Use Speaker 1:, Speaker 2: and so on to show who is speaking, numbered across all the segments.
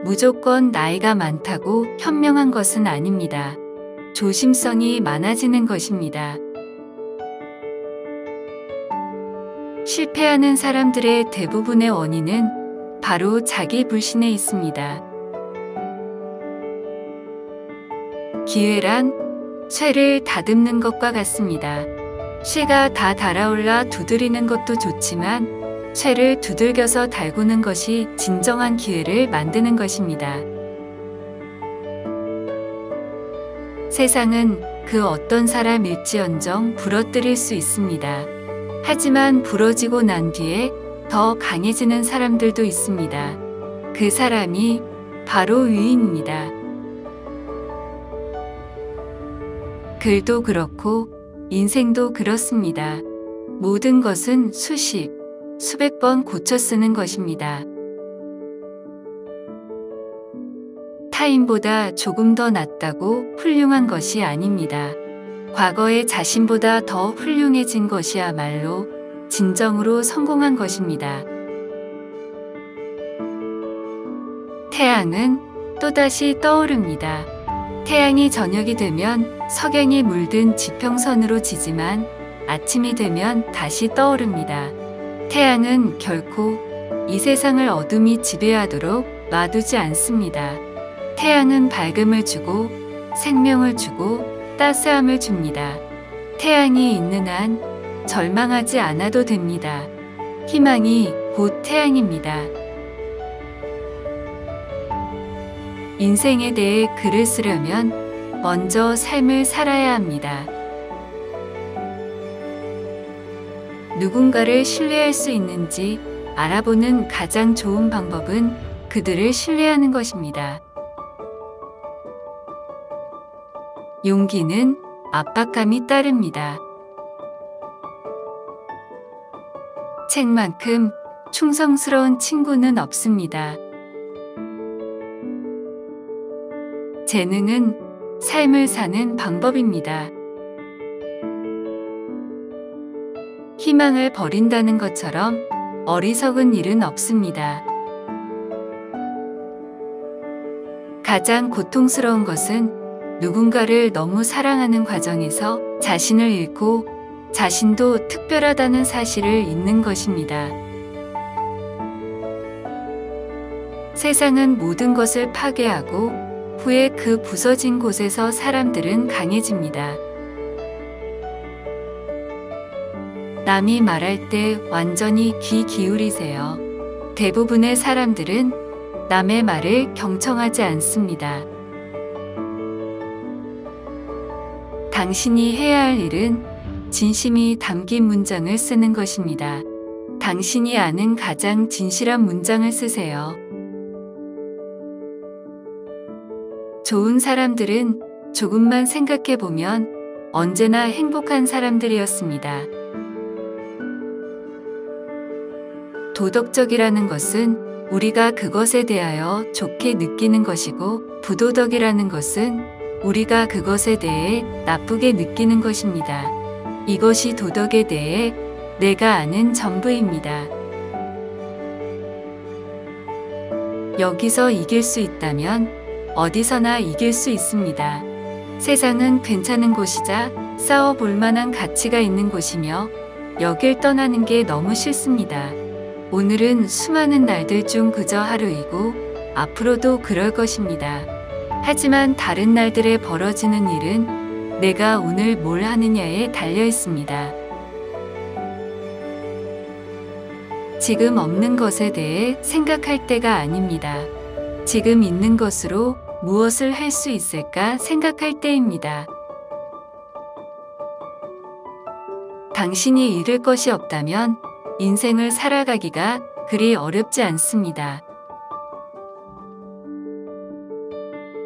Speaker 1: 무조건 나이가 많다고 현명한 것은 아닙니다. 조심성이 많아지는 것입니다. 실패하는 사람들의 대부분의 원인은 바로 자기 불신에 있습니다. 기회란 쇠를 다듬는 것과 같습니다. 쇠가 다 달아올라 두드리는 것도 좋지만 쇠를 두들겨서 달구는 것이 진정한 기회를 만드는 것입니다. 세상은 그 어떤 사람일지언정 부러뜨릴 수 있습니다. 하지만 부러지고 난 뒤에 더 강해지는 사람들도 있습니다. 그 사람이 바로 유인입니다. 글도 그렇고 인생도 그렇습니다. 모든 것은 수십, 수백 번 고쳐 쓰는 것입니다. 타인보다 조금 더 낫다고 훌륭한 것이 아닙니다. 과거의 자신보다 더 훌륭해진 것이야말로 진정으로 성공한 것입니다. 태양은 또다시 떠오릅니다. 태양이 저녁이 되면 석양이 물든 지평선으로 지지만 아침이 되면 다시 떠오릅니다. 태양은 결코 이 세상을 어둠이 지배하도록 놔두지 않습니다. 태양은 밝음을 주고 생명을 주고 따스함을 줍니다. 태양이 있는 한 절망하지 않아도 됩니다. 희망이 곧 태양입니다. 인생에 대해 글을 쓰려면 먼저 삶을 살아야 합니다. 누군가를 신뢰할 수 있는지 알아보는 가장 좋은 방법은 그들을 신뢰하는 것입니다. 용기는 압박감이 따릅니다. 책만큼 충성스러운 친구는 없습니다. 재능은 삶을 사는 방법입니다. 희망을 버린다는 것처럼 어리석은 일은 없습니다. 가장 고통스러운 것은 누군가를 너무 사랑하는 과정에서 자신을 잃고 자신도 특별하다는 사실을 잊는 것입니다. 세상은 모든 것을 파괴하고 후에 그 부서진 곳에서 사람들은 강해집니다. 남이 말할 때 완전히 귀 기울이세요. 대부분의 사람들은 남의 말을 경청하지 않습니다. 당신이 해야 할 일은 진심이 담긴 문장을 쓰는 것입니다. 당신이 아는 가장 진실한 문장을 쓰세요. 좋은 사람들은 조금만 생각해 보면 언제나 행복한 사람들이었습니다. 도덕적이라는 것은 우리가 그것에 대하여 좋게 느끼는 것이고, 부도덕이라는 것은 우리가 그것에 대해 나쁘게 느끼는 것입니다. 이것이 도덕에 대해 내가 아는 전부입니다. 여기서 이길 수 있다면 어디서나 이길 수 있습니다. 세상은 괜찮은 곳이자 싸워볼 만한 가치가 있는 곳이며 여길 떠나는 게 너무 싫습니다. 오늘은 수많은 날들 중 그저 하루이고 앞으로도 그럴 것입니다. 하지만 다른 날들에 벌어지는 일은 내가 오늘 뭘 하느냐에 달려 있습니다. 지금 없는 것에 대해 생각할 때가 아닙니다. 지금 있는 것으로 무엇을 할 수 있을까 생각할 때입니다. 당신이 잃을 것이 없다면 인생을 살아가기가 그리 어렵지 않습니다.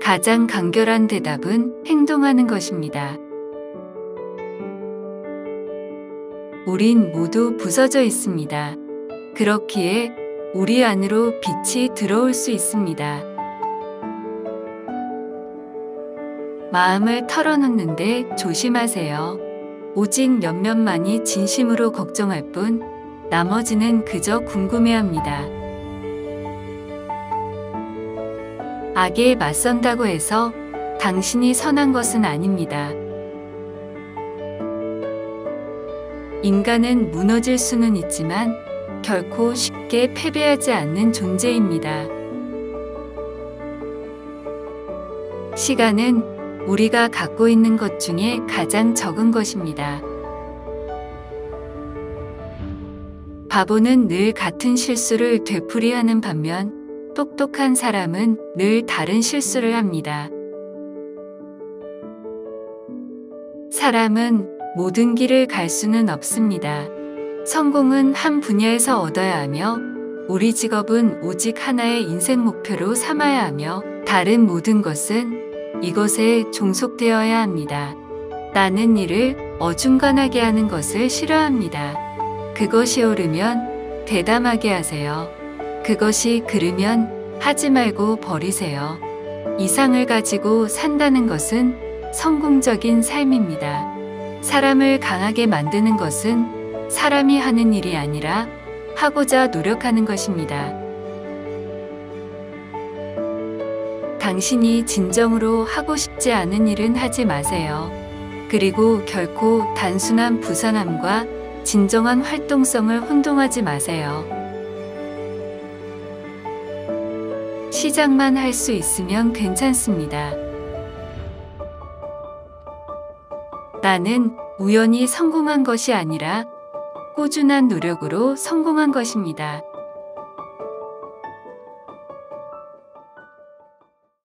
Speaker 1: 가장 간결한 대답은 행동하는 것입니다. 우린 모두 부서져 있습니다. 그렇기에 우리 안으로 빛이 들어올 수 있습니다. 마음을 털어놓는데 조심하세요. 오직 몇몇만이 진심으로 걱정할 뿐 나머지는 그저 궁금해합니다. 악에 맞선다고 해서 당신이 선한 것은 아닙니다. 인간은 무너질 수는 있지만 결코 쉽게 패배하지 않는 존재입니다. 시간은 우리가 갖고 있는 것 중에 가장 적은 것입니다. 바보는 늘 같은 실수를 되풀이하는 반면 똑똑한 사람은 늘 다른 실수를 합니다. 사람은 모든 길을 갈 수는 없습니다. 성공은 한 분야에서 얻어야 하며 우리 직업은 오직 하나의 인생 목표로 삼아야 하며 다른 모든 것은 이것에 종속되어야 합니다. 나는 일을 어중간하게 하는 것을 싫어합니다. 그것이 옳으면 대담하게 하세요. 그것이 그르면 하지 말고 버리세요. 이상을 가지고 산다는 것은 성공적인 삶입니다. 사람을 강하게 만드는 것은 사람이 하는 일이 아니라 하고자 노력하는 것입니다. 당신이 진정으로 하고 싶지 않은 일은 하지 마세요. 그리고 결코 단순한 부산함과 진정한 활동성을 혼동하지 마세요. 시작만 할 수 있으면 괜찮습니다. 나는 우연히 성공한 것이 아니라 꾸준한 노력으로 성공한 것입니다.